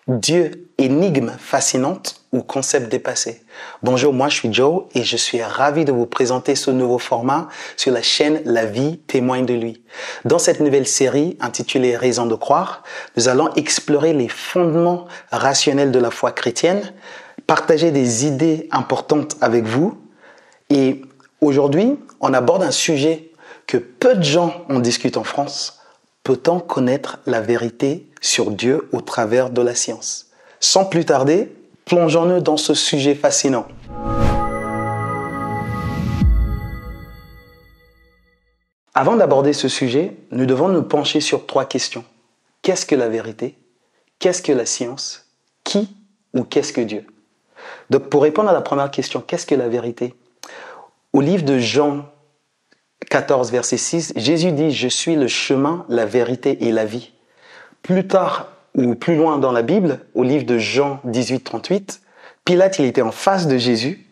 Dieu, énigme fascinante ou concept dépassé? Bonjour, moi je suis Joe et je suis ravi de vous présenter ce nouveau format sur la chaîne La Vie témoigne de lui. Dans cette nouvelle série intitulée Raison de croire, nous allons explorer les fondements rationnels de la foi chrétienne, partager des idées importantes avec vous et aujourd'hui, on aborde un sujet que peu de gens en discutent en France. Peut-on connaître la vérité sur Dieu au travers de la science? Sans plus tarder, plongeons-nous dans ce sujet fascinant. Avant d'aborder ce sujet, nous devons nous pencher sur 3 questions. Qu'est-ce que la vérité? Qu'est-ce que la science? Qui ou qu'est-ce que Dieu? Donc pour répondre à la première question, qu'est-ce que la vérité? Au livre de Jean 14, verset 6, Jésus dit « Je suis le chemin, la vérité et la vie ». Plus tard ou plus loin dans la Bible, au livre de Jean 18, 38, Pilate il était en face de Jésus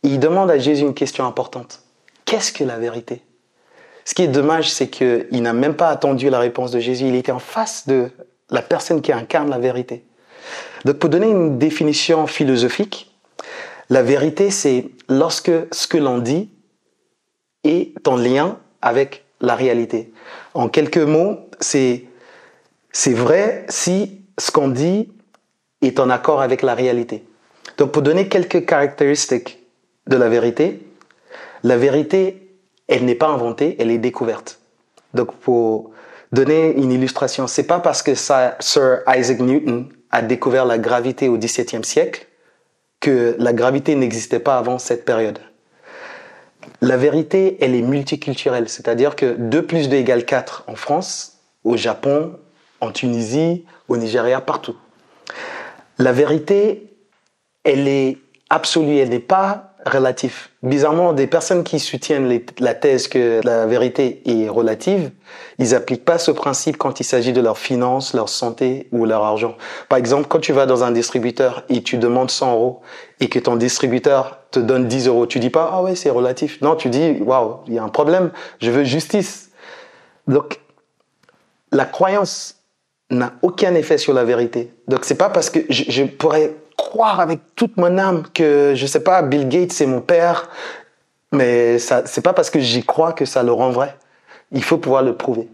et il demande à Jésus une question importante. Qu'est-ce que la vérité? Ce qui est dommage, c'est qu'il n'a même pas attendu la réponse de Jésus. Il était en face de la personne qui incarne la vérité. Donc pour donner une définition philosophique, la vérité c'est lorsque ce que l'on dit est en lien avec la réalité. En quelques mots, c'est vrai si ce qu'on dit est en accord avec la réalité. Donc pour donner quelques caractéristiques de la vérité, elle n'est pas inventée, elle est découverte. Donc pour donner une illustration, c'est pas parce que Sir Isaac Newton a découvert la gravité au XVIIe siècle que la gravité n'existait pas avant cette période. La vérité, elle est multiculturelle, c'est-à-dire que 2 plus 2 égale 4 en France, au Japon, en Tunisie, au Nigeria, partout. La vérité, elle est absolue, elle n'est pas relative. Bizarrement, des personnes qui soutiennent la thèse que la vérité est relative, ils n'appliquent pas ce principe quand il s'agit de leurs finances, leur santé ou leur argent. Par exemple, quand tu vas dans un distributeur et tu demandes 100 € et que ton distributeur te donne 10 €, tu dis pas « Ah ouais, c'est relatif ». Non, tu dis « Waouh, il y a un problème, je veux justice ». Donc, la croyance n'a aucun effet sur la vérité. Donc, c'est pas parce que je pourrais croire avec toute mon âme que, je sais pas, Bill Gates c'est mon père, mais c'est pas parce que j'y crois que ça le rend vrai. Il faut pouvoir le prouver.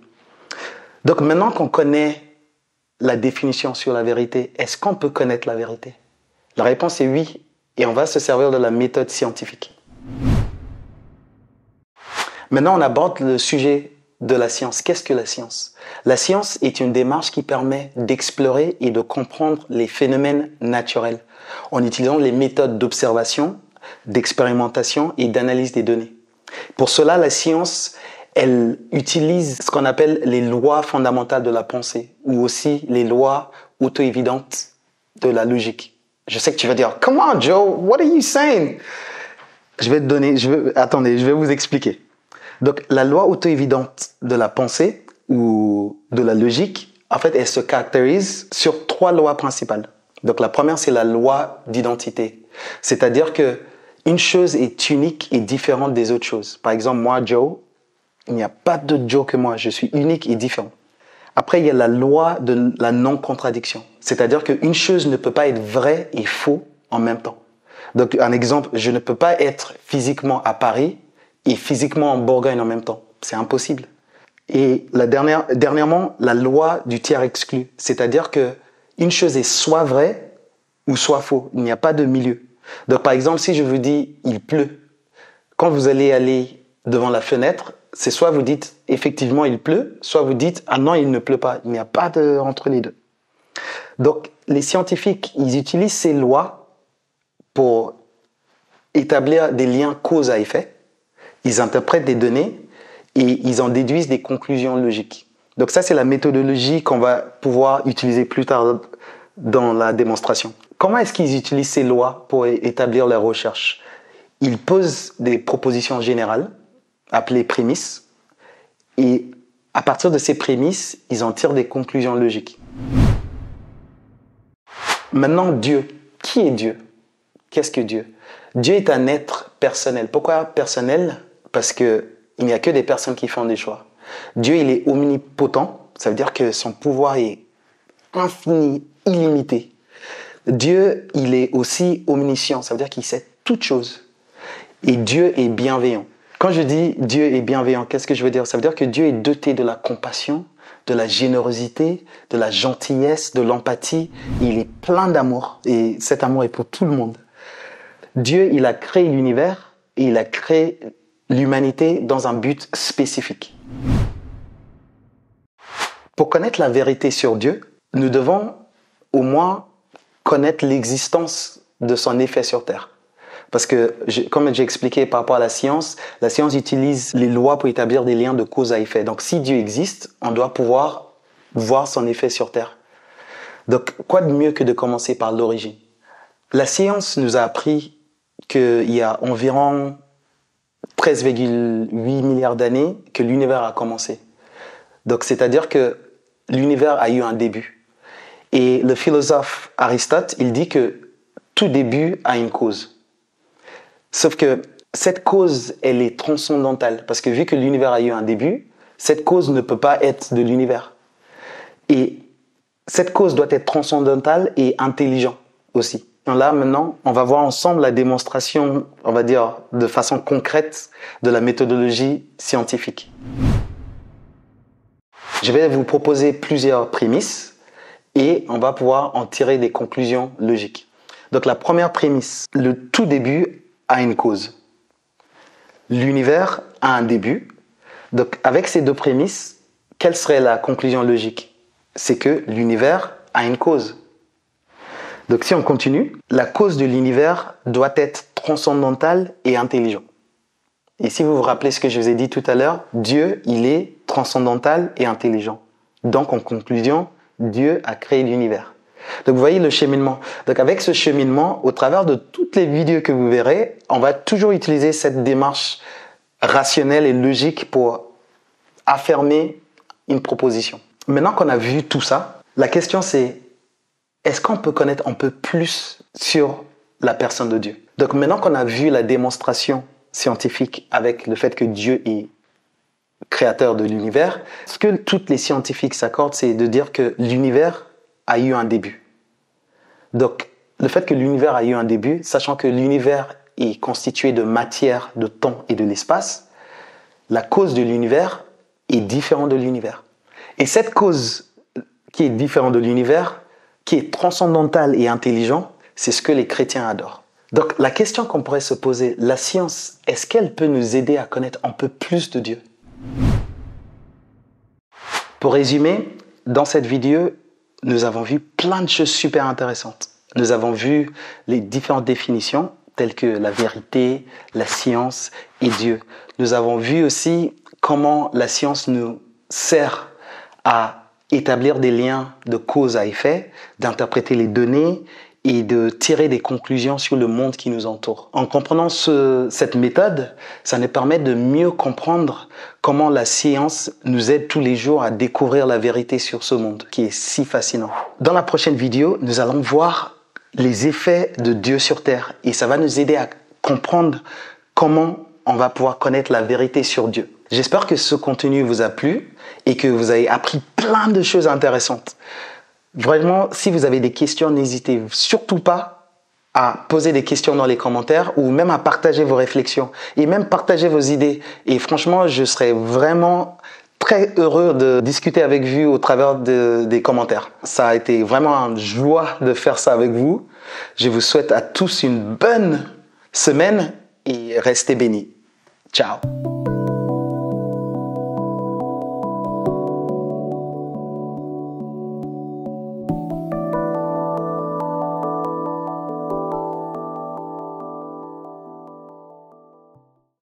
Donc maintenant qu'on connaît la définition sur la vérité, est-ce qu'on peut connaître la vérité? La réponse est oui, et on va se servir de la méthode scientifique. Maintenant on aborde le sujet de la science. Qu'est-ce que la science? La science est une démarche qui permet d'explorer et de comprendre les phénomènes naturels en utilisant les méthodes d'observation, d'expérimentation et d'analyse des données. Pour cela, la science, elle utilise ce qu'on appelle les lois fondamentales de la pensée ou aussi les lois auto-évidentes de la logique. Je sais que tu vas dire « Come on, Joe, what are you saying ?» Attendez, je vais vous expliquer. Donc, la loi auto-évidente de la pensée ou de la logique, en fait, elle se caractérise sur 3 lois principales. Donc, la première, c'est la loi d'identité. C'est-à-dire que une chose est unique et différente des autres choses. Par exemple, moi, Joe, il n'y a pas d'autre Joe que moi. Je suis unique et différent. Après, il y a la loi de la non-contradiction. C'est-à-dire qu'une chose ne peut pas être vraie et faux en même temps. Donc, un exemple, je ne peux pas être physiquement à Paris et physiquement en Bourgogne en même temps. C'est impossible. Et dernièrement, la loi du tiers exclu. C'est-à-dire que une chose est soit vraie ou soit faux. Il n'y a pas de milieu. Donc, par exemple, si je vous dis « il pleut », quand vous allez aller devant la fenêtre, c'est soit vous dites « effectivement, il pleut », soit vous dites « ah non, il ne pleut pas ». Il n'y a pas entre les deux. Donc, les scientifiques, ils utilisent ces lois pour établir des liens cause à effet. Ils interprètent des données et ils en déduisent des conclusions logiques. Donc ça, c'est la méthodologie qu'on va pouvoir utiliser plus tard dans la démonstration. Comment est-ce qu'ils utilisent ces lois pour établir leurs recherches? Ils posent des propositions générales, appelées prémices, et à partir de ces prémices, ils en tirent des conclusions logiques. Maintenant, Dieu. Qui est Dieu? Qu'est-ce que Dieu? Dieu est un être personnel. Pourquoi personnel? Parce qu'il n'y a que des personnes qui font des choix. Dieu, il est omnipotent. Ça veut dire que son pouvoir est infini, illimité. Dieu, il est aussi omniscient, ça veut dire qu'il sait toutes choses. Et Dieu est bienveillant. Quand je dis Dieu est bienveillant, qu'est-ce que je veux dire? Ça veut dire que Dieu est doté de la compassion, de la générosité, de la gentillesse, de l'empathie. Il est plein d'amour et cet amour est pour tout le monde. Dieu, il a créé l'univers et il a créé l'humanité dans un but spécifique. Pour connaître la vérité sur Dieu, nous devons au moins connaître l'existence de son effet sur Terre. Parce que, comme j'ai expliqué par rapport à la science utilise les lois pour établir des liens de cause à effet. Donc, si Dieu existe, on doit pouvoir voir son effet sur Terre. Donc, quoi de mieux que de commencer par l'origine? La science nous a appris qu'il y a environ 13,8 milliards d'années que l'univers a commencé. Donc, c'est-à-dire que l'univers a eu un début. Et le philosophe Aristote, il dit que tout début a une cause. Sauf que cette cause, elle est transcendantale. Parce que vu que l'univers a eu un début, cette cause ne peut pas être de l'univers. Et cette cause doit être transcendantale et intelligente aussi. Là, maintenant, on va voir ensemble la démonstration, on va dire, de façon concrète de la méthodologie scientifique. Je vais vous proposer plusieurs prémices et on va pouvoir en tirer des conclusions logiques. Donc, la première prémisse, le tout début a une cause. L'univers a un début. Donc, avec ces deux prémices, quelle serait la conclusion logique? C'est que l'univers a une cause. Donc, si on continue, la cause de l'univers doit être transcendantale et intelligente. Et si vous vous rappelez ce que je vous ai dit tout à l'heure, Dieu, il est transcendantal et intelligent. Donc, en conclusion, Dieu a créé l'univers. Donc, vous voyez le cheminement. Donc, avec ce cheminement, au travers de toutes les vidéos que vous verrez, on va toujours utiliser cette démarche rationnelle et logique pour affirmer une proposition. Maintenant qu'on a vu tout ça, la question c'est, est-ce qu'on peut connaître un peu plus sur la personne de Dieu? Donc, maintenant qu'on a vu la démonstration scientifique avec le fait que Dieu est créateur de l'univers, ce que tous les scientifiques s'accordent, c'est de dire que l'univers a eu un début. Donc, le fait que l'univers a eu un début, sachant que l'univers est constitué de matière, de temps et de l'espace, la cause de l'univers est différente de l'univers. Et cette cause qui est différente de l'univers, qui est transcendantale et intelligente, c'est ce que les chrétiens adorent. Donc, la question qu'on pourrait se poser, la science, est-ce qu'elle peut nous aider à connaître un peu plus de Dieu? Pour résumer, dans cette vidéo, nous avons vu plein de choses super intéressantes. Nous avons vu les différentes définitions, telles que la vérité, la science et Dieu. Nous avons vu aussi comment la science nous sert à établir des liens de cause à effet, d'interpréter les données et de tirer des conclusions sur le monde qui nous entoure. En comprenant cette méthode, ça nous permet de mieux comprendre comment la science nous aide tous les jours à découvrir la vérité sur ce monde qui est si fascinant. Dans la prochaine vidéo, nous allons voir les effets de Dieu sur Terre et ça va nous aider à comprendre comment on va pouvoir connaître la vérité sur Dieu. J'espère que ce contenu vous a plu et que vous avez appris plein de choses intéressantes. Vraiment, si vous avez des questions, n'hésitez surtout pas à poser des questions dans les commentaires ou même à partager vos réflexions et même partager vos idées. Et franchement, je serais vraiment très heureux de discuter avec vous au travers des commentaires. Ça a été vraiment une joie de faire ça avec vous. Je vous souhaite à tous une bonne semaine et restez bénis. Ciao!